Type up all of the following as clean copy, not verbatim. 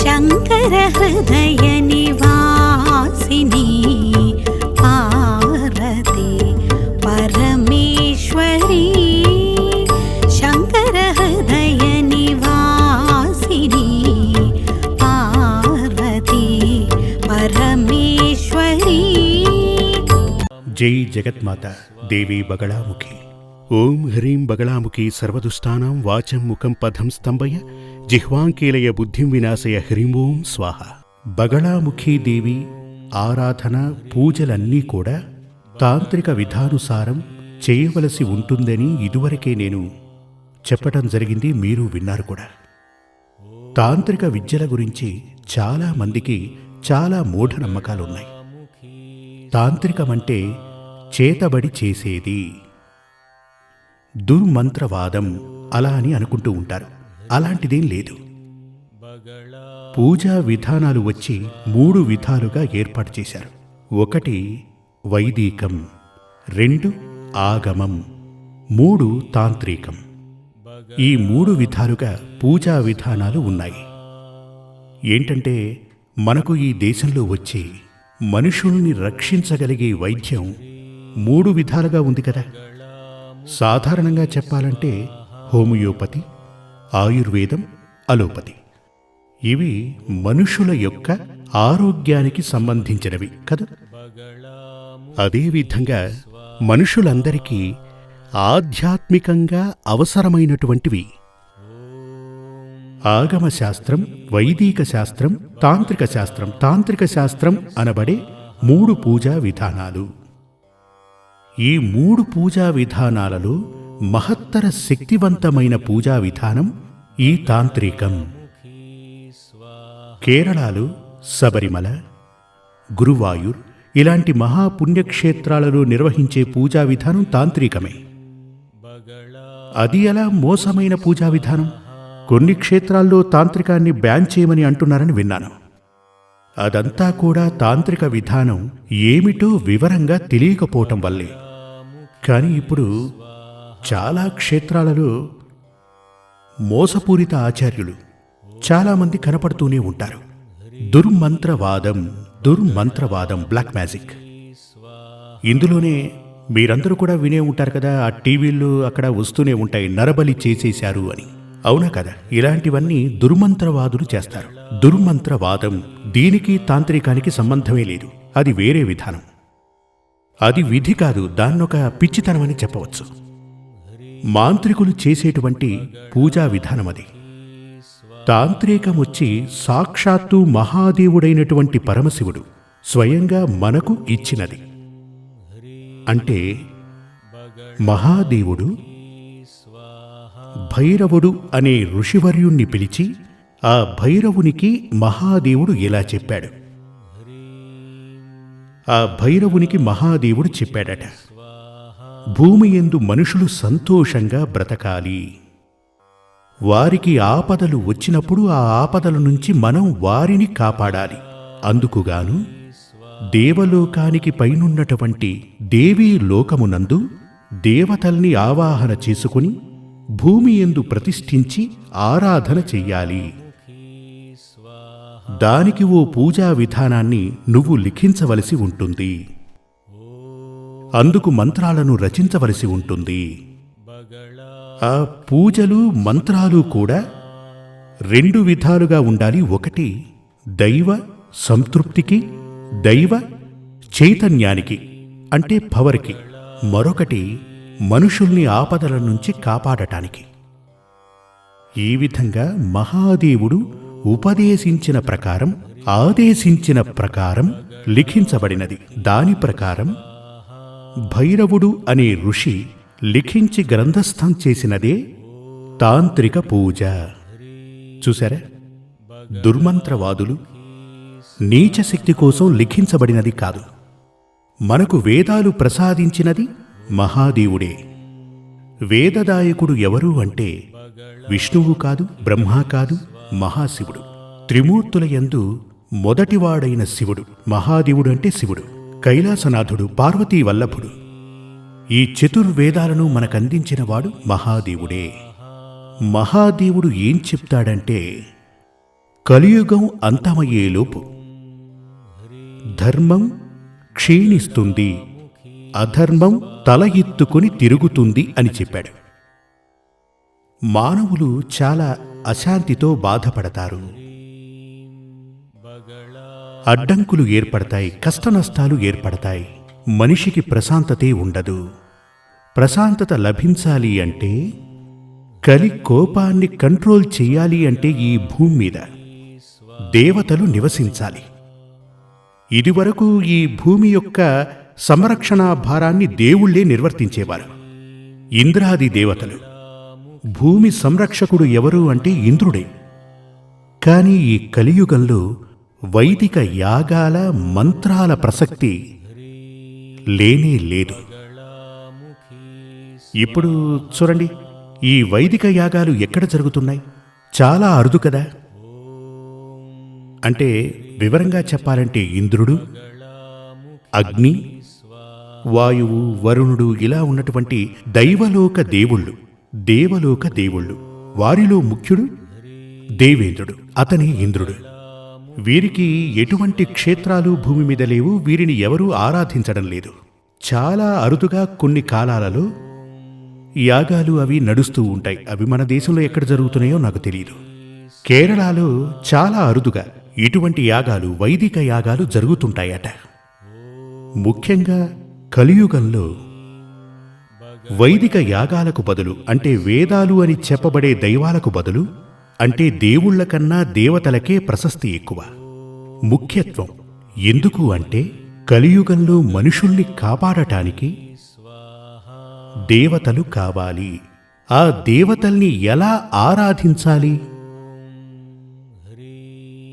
शंकर हृदय निवासिनी पार्वती परमेश्वरी शंकर हृदय निवासिनी पार्वती परमेश्वरी। जय जगन्माता देवी बगलामुखी। ओं ह्रीं बगलामुखी सर्वदुष्टानां वाचं मुखं पदं स्तंभय जिह्वांकीलय बुद्धिं विनाशय హ్రీం ఓం స్వాహ। బగళాముఖీ దేవి ఆరాధన పూజలన్నీ కూడా తాంత్రిక విధానుసారం చేయవలసి ఉంటుందని ఇదివరకే నేను చెప్పటం జరిగింది, మీరు విన్నారు కూడా। తాంత్రిక విద్యల గురించి చాలా మందికి చాలా మూఢనమ్మకాలున్నాయి। తాంత్రికమంటే చేతబడి చేసేది, దుర్మంత్రవాదం అలా అని అనుకుంటూ ఉంటారు। అలాంటిదేం లేదు। పూజా విధానాలు వచ్చి 3 విధాలుగా ఏర్పాటు చేశారు। 1 వైదికం, 2 ఆగమం, 3 తాంత్రికం। ఈ 3 విధాలుగా పూజా విధానాలు ఉన్నాయి। ఏంటంటే మనకు ఈ దేశంలో వచ్చి మనుషుల్ని రక్షించగలిగే వైద్యం 3 విధాలుగా ఉంది కదా। సాధారణంగా చెప్పాలంటే హోమియోపతి, ఆయుర్వేదం, అలోపతి। ఇవి మనుషుల యొక్క ఆరోగ్యానికి సంబంధించినవి కదా। అదేవిధంగా మనుషులందరికీ ఆధ్యాత్మికంగా అవసరమైనటువంటివి ఆగమ శాస్త్రం, వైదిక శాస్త్రం, తాంత్రిక శాస్త్రం। తాంత్రిక శాస్త్రం అనబడే 3 పూజా విధానాలు। ఈ 3 పూజా విధానాలలో మహత్తర శక్తివంతమైన పూజా విధానం ఈ తాంత్రికం। కేరళలో శబరిమల, గురువాయూర్ ఇలాంటి మహాపుణ్యక్షేత్రాలలో నిర్వహించే పూజా విధానం తాంత్రికమే। అది ఎలా మోసమైన పూజా విధానం? కొన్ని క్షేత్రాల్లో తాంత్రికాన్ని బ్యాన్ చేయమని అంటున్నారని విన్నాను। అదంతా కూడా తాంత్రిక విధానం ఏమిటో వివరంగా తెలియకపోవటం వల్లే। కానీ ఇప్పుడు చాలా క్షేత్రాలలో మోసపూరిత ఆచార్యులు చాలామంది కనపడుతూనే ఉంటారు। దుర్మంత్రవాదం, బ్లాక్ మ్యాజిక్। ఇందులోనే మీరందరూ కూడా వినే ఉంటారు కదా, ఆ టీవీల్లో అక్కడ వస్తూనే ఉంటాయి, నరబలి చేసేశారు అని। అవునా కదా? ఇలాంటివన్నీ దుర్మంత్రవాదులు చేస్తారు। దుర్మంత్రవాదం దీనికి తాంత్రికానికి సంబంధమే లేదు, అది వేరే విధానం। అది విధి కాదు, దాన్నొక పిచ్చితనమని చెప్పవచ్చు। మాంత్రికులు చేసేటువంటి పూజా విధానం అది। తాంత్రికం వచ్చి సాక్షాత్తు మహాదేవుడైనటువంటి పరమశివుడు స్వయంగా మనకు ఇచ్చినది। అంటే మహాదేవుడు భైరవుడు అనే ఋషివర్యుణ్ణి పిలిచి ఆ భైరవునికి మహాదేవుడు ఇలా చెప్పాడు। ఆ భైరవునికి మహాదేవుడు చెప్పాడట, భూమి యందు మనుషులు సంతోషంగా బ్రతకాలి, వారికి ఆపదలు వచ్చినప్పుడు ఆ ఆపదల నుంచి మనం వారిని కాపాడాలి, అందుకుగాను దేవలోకానికి పైనున్నటువంటి దేవీ లోకమునందు దేవతల్ని ఆవాహన చేసుకుని భూమి యందు ప్రతిష్ఠించి ఆరాధన చెయ్యాలి। దానికి ఓ పూజా విధానాన్ని నువ్వు లిఖించవలసి ఉంటుంది, అందుకు మంత్రాలను రచించవలసి ఉంటుంది। ఆ పూజలు మంత్రాలు కూడా 2 విధాలుగా ఉండాలి। 1 దైవ సంతృప్తికి, దైవ చైతన్యానికి అంటే పవర్కి, మరొకటి మనుషుల్ని ఆపదల నుంచి కాపాడటానికి। ఈ విధంగా మహాదేవుడు ఉపదేశించిన ప్రకారం, ఆదేశించిన ప్రకారం లిఖించబడినది। దాని ప్రకారం భైరవుడు అనే ఋషి లిఖించి గ్రంథస్థం చేసినదే తాంత్రిక పూజ। చూసారా? దుర్మంత్రవాదులు నీచ శక్తి కోసం లిఖించబడినది కాదు, మనకు వేదాలు ప్రసాదించినది మహాదేవుడే। వేదదాయకుడు ఎవరు అంటే విష్ణువు కాదు, బ్రహ్మ కాదు, మహాశివుడు। త్రిమూర్తుల యందు మొదటివాడైన శివుడు, మహాదేవుడు అంటే శివుడు, కైలాసనాథుడు, పార్వతీ వల్లభుడు। ఈ చతుర్వేదాలను మనకందించినవాడు మహాదేవుడే। మహాదేవుడు ఏం చెప్తాడంటే కలియుగం అంతమయ్యేలోపు ధర్మం క్షీణిస్తుంది, అధర్మం తల ఎత్తుకుని తిరుగుతుంది అని చెప్పాడు. మానవులు చాలా అశాంతితో బాధపడతారు. అడ్డంకులు ఏర్పడతాయి, కష్టనష్టాలు ఏర్పడతాయి. మనిషికి ప్రశాంతతే ఉండదు. ప్రశాంతత లభించాలి అంటే, కలి కోపాన్ని కంట్రోల్ చెయ్యాలి అంటే ఈ భూమి మీద దేవతలు నివసించాలి. ఇదివరకు ఈ భూమి యొక్క సంరక్షణ భారాన్ని దేవుళ్లే నిర్వర్తించేవారు, ఇంద్రాది దేవతలు. భూమి సంరక్షకుడు ఎవరు అంటే ఇంద్రుడే. కాని ఈ కలియుగంలో వైదిక యాగాల మంత్రాల ప్రసక్తి లేనే లేదు. ఇప్పుడు చూడండి, ఈ వైదిక యాగాలు ఎక్కడ జరుగుతున్నాయి? చాలా అరుదు కదా. అంటే వివరంగా చెప్పాలంటే ఇంద్రుడు, అగ్ని, వాయువు, వరుణుడు ఇలా ఉన్నటువంటి దైవలోక దేవుళ్ళు, వారిలో ముఖ్యుడు దేవేంద్రుడు, అతనే ఇంద్రుడు. వీరికి ఎటువంటి క్షేత్రాలు భూమి మీద లేవు. వీరిని ఎవరూ ఆరాధించడం లేదు. చాలా అరుదుగా కొన్ని కాలాలలో యాగాలు అవి నడుస్తూ ఉంటాయి. అవి మన దేశంలో ఎక్కడ జరుగుతున్నాయో నాకు తెలియదు. కేరళలో చాలా అరుదుగా ఇటువంటి యాగాలు, వైదిక యాగాలు జరుగుతుంటాయట. ముఖ్యంగా కలియుగంలో వైదిక యాగాలకు బదులు, అంటే వేదాలు అని చెప్పబడే దైవాలకు బదులు, అంటే దేవుళ్ల కన్నా దేవతలకే ప్రశస్తి ఎక్కువ, ముఖ్యత్వం. ఎందుకు అంటే కలియుగంలో మనుషుల్ని కాపాడటానికి దేవతలు కావాలి. ఆ దేవతల్ని ఎలా ఆరాధించాలి?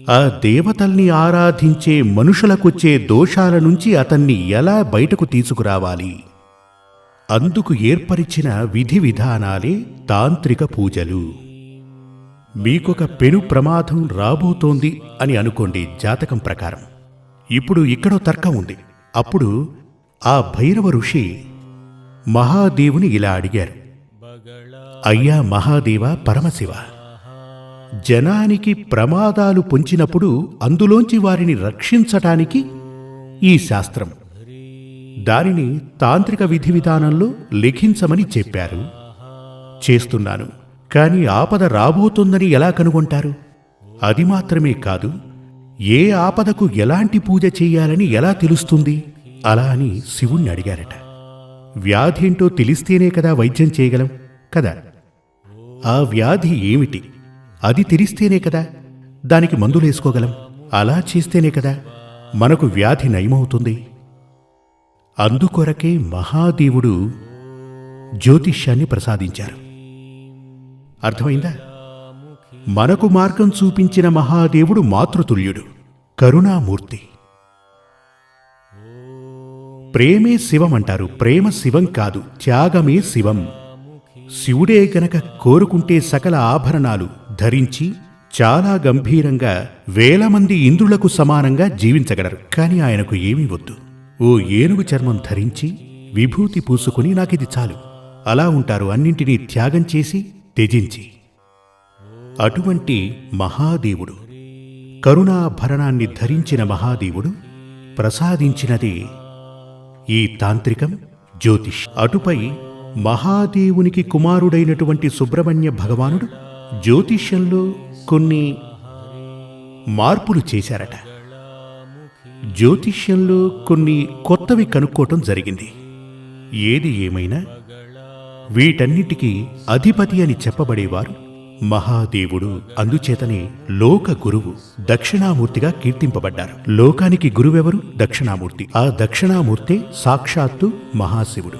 ఆ దేవతల్ని ఆరాధించే మనుషులకొచ్చే దోషాల నుంచి అతన్ని ఎలా బయటకు తీసుకురావాలి? అందుకు ఏర్పరిచిన విధి విధానాలే తాంత్రిక పూజలు. మీకొక పెను ప్రమాదం రాబోతోంది అని అనుకోండి జాతకం ప్రకారం. ఇప్పుడు ఇక్కడో తర్కం ఉంది. అప్పుడు ఆ భైరవ ఋషి మహాదేవుని ఇలా అడిగారు, అయ్యా మహాదేవ పరమశివ, జనానికి ప్రమాదాలు పొంచినప్పుడు అందులోంచి వారిని రక్షించటానికి ఈ శాస్త్రం, దానిని తాంత్రిక విధి విధానంలో లిఖించమని చెప్పారు. చేస్తున్నాను. కాని ఆపద రాబోతుందని ఎలా కనుగొంటారు? అది మాత్రమే కాదు, ఏ ఆపదకు ఎలాంటి పూజ చెయ్యాలని ఎలా తెలుస్తుంది? అలా అని శివుణ్ణి అడిగారట. వ్యాధేంటో తెలిస్తేనే కదా వైద్యం చేయగలం కదా. ఆ వ్యాధి ఏమిటి అది తెలిస్తేనే కదా దానికి మందులేసుకోగలం. అలా చేస్తేనే కదా మనకు వ్యాధి నయమవుతుంది. అందుకొరకే మహాదేవుడు జ్యోతిష్యాన్ని ప్రసాదించారు. అర్థమైందా? మనకు మార్గం చూపించిన మహాదేవుడు మాతృతుల్యుడు, కరుణామూర్తి. ప్రేమే శివం అంటారు. ప్రేమ శివం కాదు, త్యాగమే శివం. శివుడే గనక కోరుకుంటే సకల ఆభరణాలు ధరించి చాలా గంభీరంగా 1000 మంది ఇంద్రులకు సమానంగా జీవించగలరు. కాని ఆయనకు ఏమీ వద్దు. ఓ ఏనుగు చర్మం ధరించి విభూతి పూసుకుని నాకిది చాలు అలా ఉంటారు, అన్నింటినీ త్యాగం చేసి త్యజించి. అటువంటి మహాదేవుడు, కరుణాభరణాన్ని ధరించిన మహాదేవుడు ప్రసాదించినదే ఈ తాంత్రికం, జ్యోతిష్. అటుపై మహాదేవునికి కుమారుడైనటువంటి సుబ్రహ్మణ్య భగవానుడు జ్యోతిష్యంలో కొన్ని మార్పులు చేశారట. జ్యోతిష్యంలో కొన్ని కొత్తవి కనుక్కోవటం జరిగింది. ఏది ఏమైనా వీటన్నిటికీ అధిపతి అని చెప్పబడేవారు మహాదేవుడు. అందుచేతనే లోక గురువు, దక్షిణామూర్తిగా కీర్తింపబడ్డారు. లోకానికి గురువెవరు? దక్షిణామూర్తి. ఆ దక్షిణామూర్తే సాక్షాత్తు మహాశివుడు.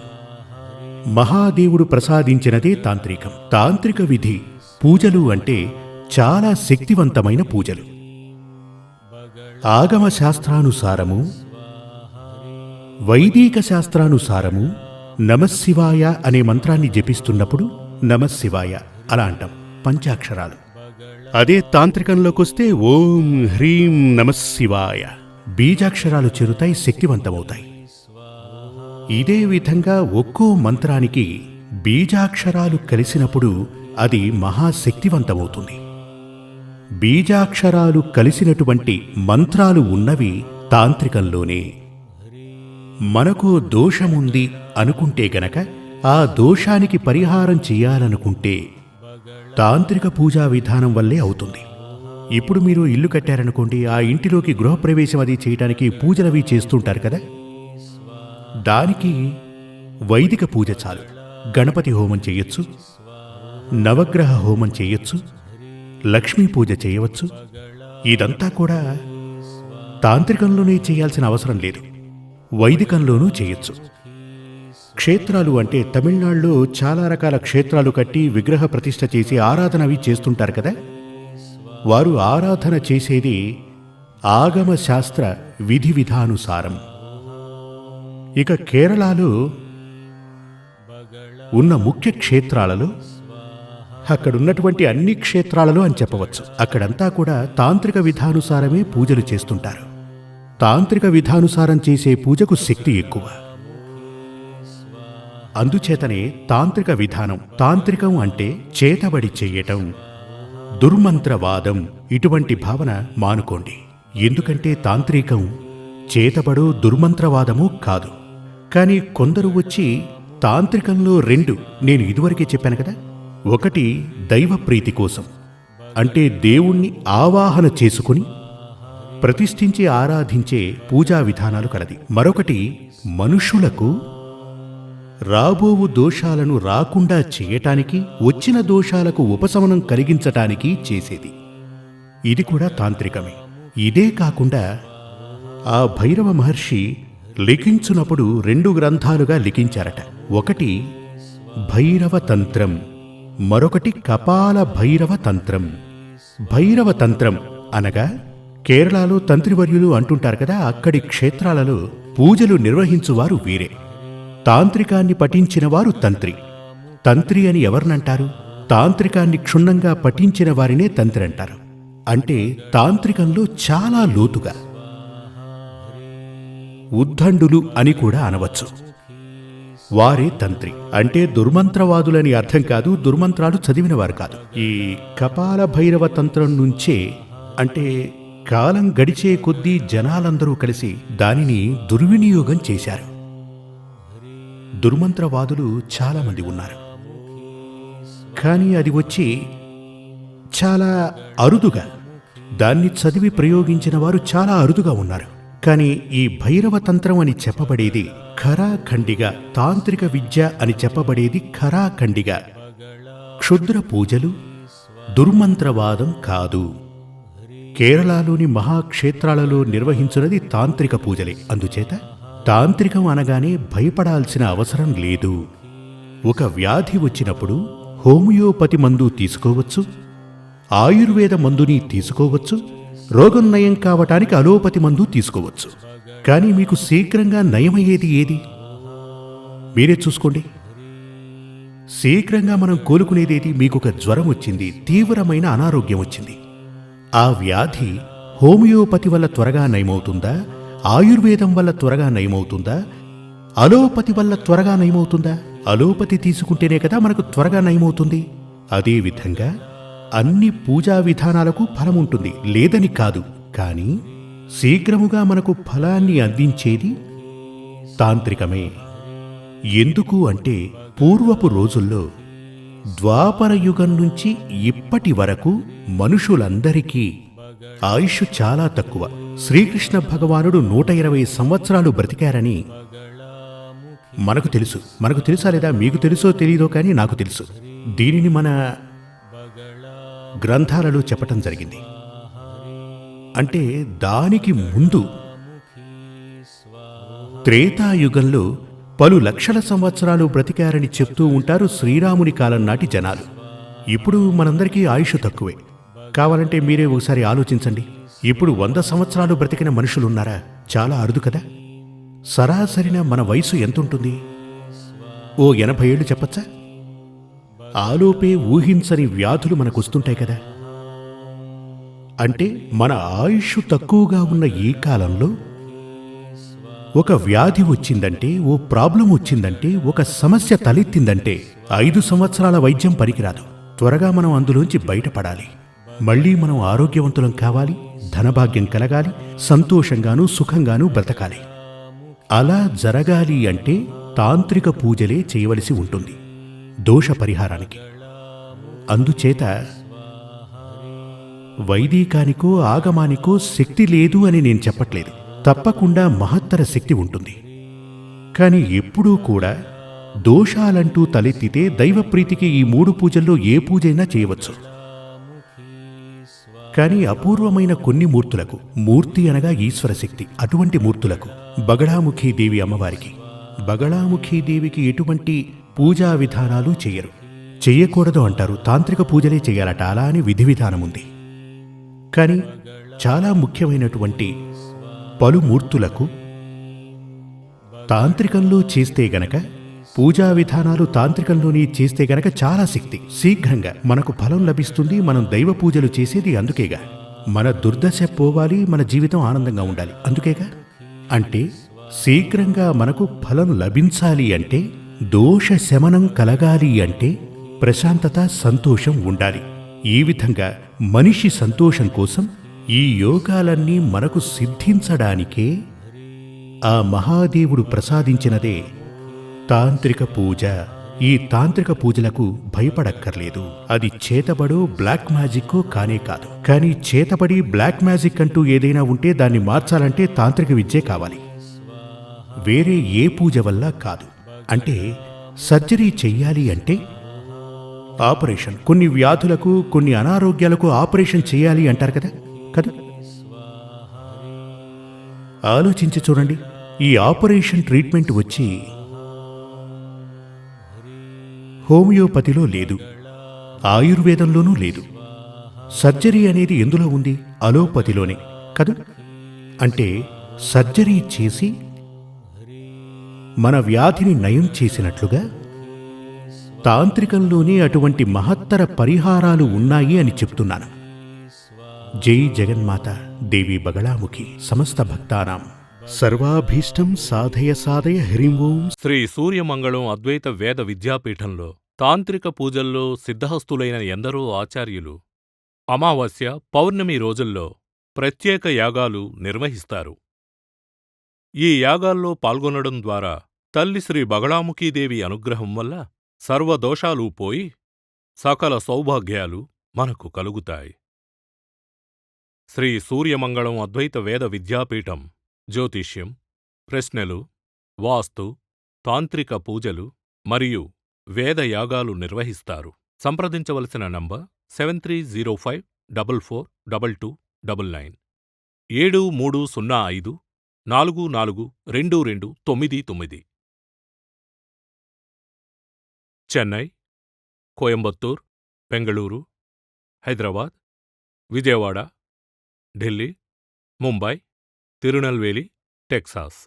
మహాదేవుడు ప్రసాదించినదే తాంత్రికం. తాంత్రిక విధి పూజలు అంటే చాలా శక్తివంతమైన పూజలు. ఆగమ శాస్త్రానుసారము, వైదిక శాస్త్రానుసారము నమశివాయ అనే మంత్రాన్ని జపిస్తున్నప్పుడు నమశివాయ అలా అంటాం, పంచాక్షరాలు. అదే తాంత్రికంలోకొస్తే ఓం హ్రీం నమశివాయ బీజాక్షరాలు చేరుతాయి, శక్తివంతమవుతాయి. ఇదే విధంగా ఒక్కో మంత్రానికి బీజాక్షరాలు కలిసినప్పుడు అది మహాశక్తివంతమవుతుంది. బీజాక్షరాలు కలిసినటువంటి మంత్రాలు ఉన్నవి తాంత్రికంలోనే. మనకు దోషముంది అనుకుంటే గనక ఆ దోషానికి పరిహారం చేయాలనుకుంటే తాంత్రిక పూజా విధానం వల్లే అవుతుంది. ఇప్పుడు మీరు ఇల్లు కట్టారనుకోండి, ఆ ఇంటిలోకి గృహప్రవేశం అది చేయడానికి పూజలవి చేస్తుంటారు కదా, దానికి వైదిక పూజ చాలు. గణపతి హోమం చేయొచ్చు, నవగ్రహ హోమం చేయొచ్చు, లక్ష్మీ పూజ చేయవచ్చు. ఇదంతా కూడా తాంత్రికంలోనే చేయాల్సిన అవసరం లేదు, వైదికంలోనూ చేయొచ్చు. క్షేత్రాలు అంటే తమిళనాడులో చాలా రకాల క్షేత్రాలు కట్టి విగ్రహ ప్రతిష్ఠ చేసి ఆరాధన అవి చేస్తుంటారు కదా, వారు ఆరాధన చేసేది ఆగమ శాస్త్ర విధి విధానుసారం. ఇక కేరళలో ఉన్న ముఖ్య క్షేత్రాలలో, అక్కడున్నటువంటి అన్ని క్షేత్రాలలో అని చెప్పవచ్చు, అక్కడంతా కూడా తాంత్రిక విధానుసారమే పూజలు చేస్తుంటారు. తాంత్రిక విధానుసారం చేసే పూజకు శక్తి ఎక్కువ. అందుచేతనే తాంత్రిక విధానం, తాంత్రికం అంటే చేతబడి చెయ్యటం, దుర్మంత్రవాదం, ఇటువంటి భావన మానుకోండి. ఎందుకంటే తాంత్రికం చేతబడో దుర్మంత్రవాదమూ కాదు. కానీ కొందరు వచ్చి తాంత్రికంలో రెండు నేను ఇదివరకే చెప్పాను కదా, ఒకటి దైవ ప్రీతి కోసం, అంటే దేవుణ్ణి ఆవాహన చేసుకుని ప్రతిష్ఠించి ఆరాధించే పూజా విధానాలు కలది. మరొకటి మనుషులకు రాబోవు దోషాలను రాకుండా చేయటానికి, వచ్చిన దోషాలకు ఉపశమనం కలిగించటానికి చేసేది. ఇది కూడా తాంత్రికమే. ఇదే కాకుండా ఆ భైరవ మహర్షి లిఖించునప్పుడు 2 గ్రంథాలుగా లిఖించారట. ఒకటి భైరవ తంత్రం, మరొకటి కపాల భైరవ తంత్రం. భైరవ తంత్రం అనగా కేరళలో తంత్రివర్యులు అంటుంటారు కదా, అక్కడి క్షేత్రాలలో పూజలు నిర్వహించువారు వీరే. తాంత్రికాన్ని పఠించిన వారు తంత్రి. తంత్రి అని ఎవరినంటారు? తాంత్రికాన్ని క్షుణ్ణంగా పఠించిన వారినే తంత్రి అంటారు. అంటే తాంత్రికంలో చాలా లోతుగా, ఉద్దండులు అని కూడా అనవచ్చు, వారే తంత్రి. అంటే దుర్మంత్రవాదులని అర్థం కాదు, దుర్మంత్రాలు చదివినవారు కాదు. ఈ కపాల భైరవ తంత్రం నుంచే, అంటే కాలం గడిచే కొద్దీ జనాలందరూ కలిసి దానిని దుర్వినియోగం చేశారు. దుర్మంత్రవాదులు చాలామంది ఉన్నారు, కానీ అది వచ్చి చాలా అరుదుగా, దాన్ని చదివి ప్రయోగించిన వారు చాలా అరుదుగా ఉన్నారు. కానీ ఈ భైరవ తంత్రం అని చెప్పబడేది ఖరాఖండిగా, తాంత్రిక విద్య అని చెప్పబడేది ఖరాఖండిగా క్షుద్ర పూజలు, దుర్మంత్రవాదం కాదు. కేరళలోని మహాక్షేత్రాలలో నిర్వహించున్నది తాంత్రిక పూజలే. అందుచేత తాంత్రికం అనగానే భయపడాల్సిన అవసరం లేదు. ఒక వ్యాధి వచ్చినప్పుడు హోమియోపతి మందు తీసుకోవచ్చు, ఆయుర్వేద మందుని తీసుకోవచ్చు, రోగం నయం కావటానికి అలోపతి మందు తీసుకోవచ్చు. కానీ మీకు శీఘ్రంగా నయమయ్యేది ఏది? మీరే చూసుకోండి. శీఘ్రంగా మనం కోలుకునేదేది? మీకొక జ్వరం వచ్చింది, తీవ్రమైన అనారోగ్యం వచ్చింది. ఆ వ్యాధి హోమియోపతి వల్ల త్వరగా నయమవుతుందా, ఆయుర్వేదం వల్ల త్వరగా నయమవుతుందా, అలోపతి వల్ల త్వరగా నయమవుతుందా? అలోపతి తీసుకుంటేనే కదా మనకు త్వరగా నయమవుతుంది. అదేవిధంగా అన్ని పూజా విధానాలకు ఫలం ఉంటుంది, లేదని కాదు. కానీ శీఘ్రముగా మనకు ఫలాన్ని అందించేది తాంత్రికమే. ఎందుకు అంటే పూర్వపు రోజుల్లో, ద్వాపర యుగం నుంచి ఇప్పటి వరకు మనుషులందరికీ ఆయుష్ చాలా తక్కువ. శ్రీకృష్ణ భగవానుడు 120 సంవత్సరాలు బ్రతికారని మనకు తెలుసు. మనకు తెలుసా లేదా? మీకు తెలుసో తెలీదో కానీ నాకు తెలుసు. దీనిని మన గ్రంథాలలో చెప్పటం జరిగింది. అంటే దానికి ముందు త్రేతాయుగంలో పలు లక్షల సంవత్సరాలు బ్రతికారని చెప్తూ ఉంటారు శ్రీరాముని కాలం నాటి జనాలు. ఇప్పుడు మనందరికీ ఆయుష్ తక్కువే. కావాలంటే మీరే ఒకసారి ఆలోచించండి. ఇప్పుడు 100 సంవత్సరాలు బ్రతికిన మనుషులున్నారా? చాలా అరుదు కదా. సరాసరిన మన వయసు ఎంతుంటుంది? ఓ 80 ఏళ్ళు చెప్పచ్చా? ఆలోపే ఊహించని వ్యాధులు మనకొస్తుంటాయి కదా. అంటే మన ఆయుష్ తక్కువగా ఉన్న ఈ కాలంలో ఒక వ్యాధి వచ్చిందంటే, ఓ ప్రాబ్లం వచ్చిందంటే, ఒక సమస్య తలెత్తిందంటే 5 సంవత్సరాల వైద్యం పనికిరాదు. త్వరగా మనం అందులోంచి బయటపడాలి. మళ్ళీ మనం ఆరోగ్యవంతులం కావాలి, ధనభాగ్యం కలగాలి, సంతోషంగానూ సుఖంగానూ బ్రతకాలి. అలా జరగాలి అంటే తాంత్రిక పూజలే చేయవలసి ఉంటుంది దోష పరిహారానికి. అందుచేత వైదికానికో ఆగమానికో శక్తి లేదు అని నేను చెప్పట్లేదు. తప్పకుండా మహత్తర శక్తి ఉంటుంది. కానీ ఎప్పుడూ కూడా దోషాలంటూ తలెత్తితే దైవప్రీతికి ఈ 3 పూజల్లో ఏ పూజైనా చేయవచ్చు. కానీ అపూర్వమైన కొన్ని మూర్తులకు, మూర్తి అనగా ఈశ్వర శక్తి, అటువంటి మూర్తులకు, బగళాముఖీదేవి అమ్మవారికి, బగళాముఖీదేవికి ఎటువంటి పూజా విధానాలు చెయ్యరు. చెయ్యకూడదు అంటారు, తాంత్రిక పూజలే చెయ్యాలట. అలా అని విధి విధానముంది. కానీ చాలా ముఖ్యమైనటువంటి పలు మూర్తులకు తాంత్రికంలో చేస్తే గనక, పూజా విధానాలు తాంత్రికంలోనే చేస్తే గనక చాలా శక్తి, శీఘ్రంగా మనకు ఫలం లభిస్తుంది. మనం దైవ పూజలు చేసేది అందుకేగా. మన దుర్దశ పోవాలి, మన జీవితం ఆనందంగా ఉండాలి, అందుకేగా. అంటే శీఘ్రంగా మనకు ఫలం లభించాలి అంటే, దోష శమనం కలగాలి అంటే ప్రశాంతత, సంతోషం ఉండాలి. ఈ విధంగా మనిషి సంతోషం కోసం ఈ యోగాలన్నీ మనకు సిద్ధించడానికే ఆ మహాదేవుడు ప్రసాదించినదే తాంత్రిక పూజ. ఈ తాంత్రిక పూజలకు భయపడక్కర్లేదు. అది చేతబడో బ్లాక్ మ్యాజిక్కో కానే కాదు. కానీ చేతబడి బ్లాక్ మ్యాజిక్ అంటూ ఏదైనా ఉంటే దాన్ని మార్చాలంటే తాంత్రిక విద్యే కావాలి, వేరే ఏ పూజ వల్ల కాదు. అంటే సర్జరీ చెయ్యాలి అంటే ఆపరేషన్, కొన్ని వ్యాధులకు, కొన్ని అనారోగ్యాలకు ఆపరేషన్ చేయాలి అంటారు కదా. ఆలోచించి చూడండి. ఈ ఆపరేషన్ ట్రీట్మెంట్ వచ్చి హోమియోపతిలో లేదు, ఆయుర్వేదంలోనూ లేదు. సర్జరీ అనేది ఎందులో ఉంది? అలోపతిలోనే కదా. అంటే సర్జరీ చేసి మన వ్యాధిని నయం చేసినట్లుగా తాంత్రికంలోనే అటువంటి మహత్తర పరిహారాలు ఉన్నాయి అని చెప్తున్నాను. జై జగన్మాత దేవి బగళాముఖి సమస్త భక్తానాం సర్వాభీష్టం సాధయ సాధయ హ్రీం ఓం. శ్రీ సూర్యమంగళం అద్వైత వేద విద్యాపీఠంలో తాంత్రిక పూజల్లో సిద్ధహస్తులైన ఎందరో ఆచార్యులు అమావాస్య, పౌర్ణమి రోజుల్లో ప్రత్యేక యాగాలు నిర్వహిస్తారు. ఈ యాగాల్లో పాల్గొనడం ద్వారా తల్లి శ్రీ బగళాముఖీదేవి అనుగ్రహం వల్ల సర్వదోషాలూ పోయి సకల సౌభాగ్యాలు మనకు కలుగుతాయి. శ్రీ సూర్యమంగళం అద్వైత వేద విద్యాపీఠం జ్యోతిష్యం, ప్రశ్నలు, వాస్తు, తాంత్రిక పూజలు మరియు వేదయాగాలు నిర్వహిస్తారు. సంప్రదించవలసిన నంబర్ 7305442299 7305442299. చెన్నై, కోయంబత్తూర్, బెంగళూరు, హైదరాబాద్, విజయవాడ, ఢిల్లీ, ముంబై, తిరునల్వేలి, టెక్సాస్.